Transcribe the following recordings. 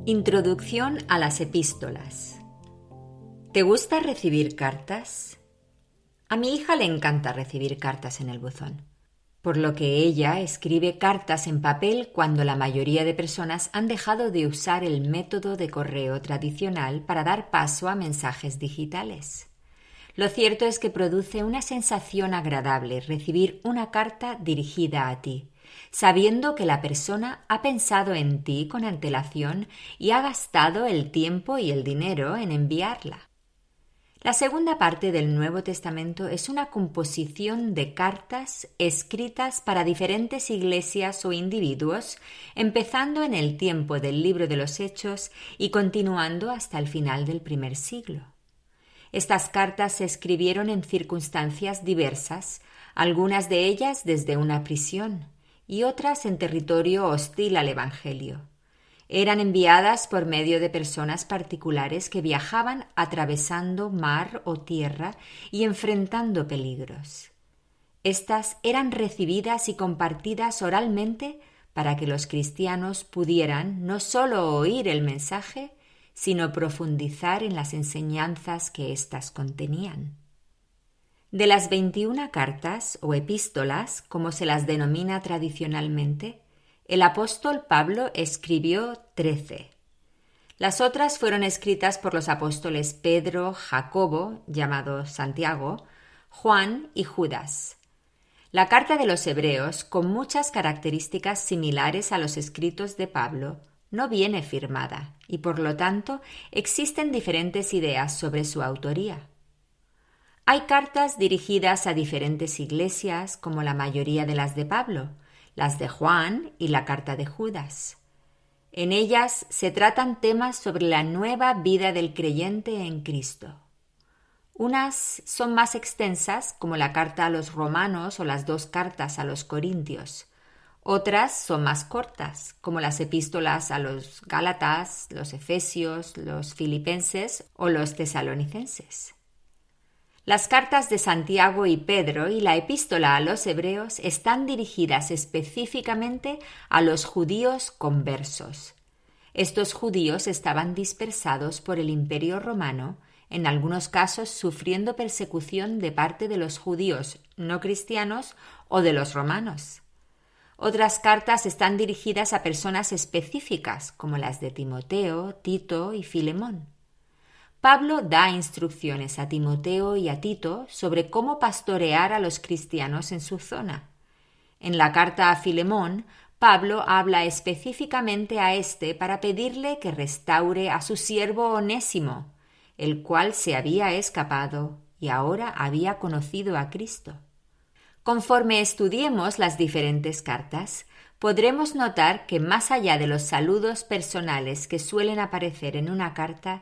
Introducción a las epístolas. ¿Te gusta recibir cartas? A mi hija le encanta recibir cartas en el buzón, por lo que ella escribe cartas en papel cuando la mayoría de personas han dejado de usar el método de correo tradicional para dar paso a mensajes digitales. Lo cierto es que produce una sensación agradable recibir una carta dirigida a ti, sabiendo que la persona ha pensado en ti con antelación y ha gastado el tiempo y el dinero en enviarla. La segunda parte del Nuevo Testamento es una composición de cartas escritas para diferentes iglesias o individuos, empezando en el tiempo del libro de los Hechos y continuando hasta el final del primer siglo. Estas cartas se escribieron en circunstancias diversas, algunas de ellas desde una prisión y otras en territorio hostil al Evangelio. Eran enviadas por medio de personas particulares que viajaban atravesando mar o tierra y enfrentando peligros. Estas eran recibidas y compartidas oralmente para que los cristianos pudieran no solo oír el mensaje, sino profundizar en las enseñanzas que éstas contenían. De las 21 cartas o epístolas, como se las denomina tradicionalmente, el apóstol Pablo escribió 13. Las otras fueron escritas por los apóstoles Pedro, Jacobo, llamado Santiago, Juan y Judas. La carta de los Hebreos, con muchas características similares a los escritos de Pablo, no viene firmada y, por lo tanto, existen diferentes ideas sobre su autoría. Hay cartas dirigidas a diferentes iglesias, como la mayoría de las de Pablo, las de Juan y la carta de Judas. En ellas se tratan temas sobre la nueva vida del creyente en Cristo. Unas son más extensas, como la carta a los romanos o las 2 cartas a los corintios. Otras son más cortas, como las epístolas a los Gálatas, los Efesios, los Filipenses o los Tesalonicenses. Las cartas de Santiago y Pedro y la epístola a los Hebreos están dirigidas específicamente a los judíos conversos. Estos judíos estaban dispersados por el Imperio Romano, en algunos casos sufriendo persecución de parte de los judíos no cristianos o de los romanos. Otras cartas están dirigidas a personas específicas, como las de Timoteo, Tito y Filemón. Pablo da instrucciones a Timoteo y a Tito sobre cómo pastorear a los cristianos en su zona. En la carta a Filemón, Pablo habla específicamente a éste para pedirle que restaure a su siervo Onésimo, el cual se había escapado y ahora había conocido a Cristo. Conforme estudiemos las diferentes cartas, podremos notar que más allá de los saludos personales que suelen aparecer en una carta,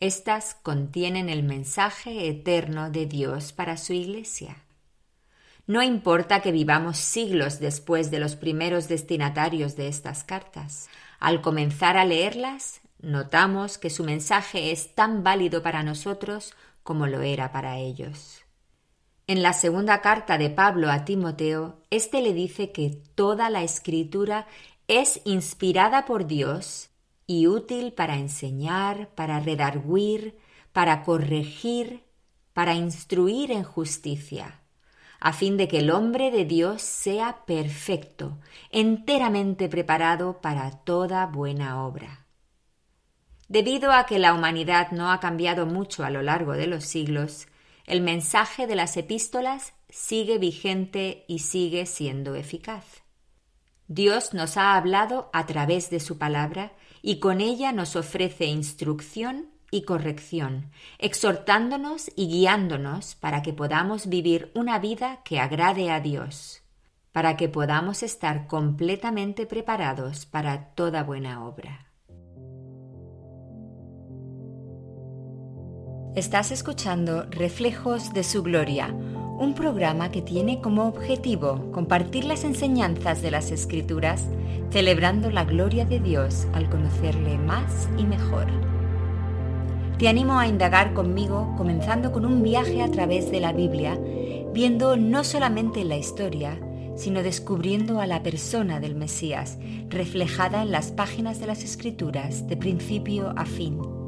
estas contienen el mensaje eterno de Dios para su Iglesia. No importa que vivamos siglos después de los primeros destinatarios de estas cartas. Al comenzar a leerlas, notamos que su mensaje es tan válido para nosotros como lo era para ellos. En la segunda carta de Pablo a Timoteo, éste le dice que toda la Escritura es inspirada por Dios y útil para enseñar, para redarguir, para corregir, para instruir en justicia, a fin de que el hombre de Dios sea perfecto, enteramente preparado para toda buena obra. Debido a que la humanidad no ha cambiado mucho a lo largo de los siglos, el mensaje de las epístolas sigue vigente y sigue siendo eficaz. Dios nos ha hablado a través de su palabra y con ella nos ofrece instrucción y corrección, exhortándonos y guiándonos para que podamos vivir una vida que agrade a Dios, para que podamos estar completamente preparados para toda buena obra. Estás escuchando Reflejos de su Gloria, un programa que tiene como objetivo compartir las enseñanzas de las Escrituras, celebrando la gloria de Dios al conocerle más y mejor. Te animo a indagar conmigo, comenzando con un viaje a través de la Biblia, viendo no solamente la historia, sino descubriendo a la persona del Mesías, reflejada en las páginas de las Escrituras de principio a fin.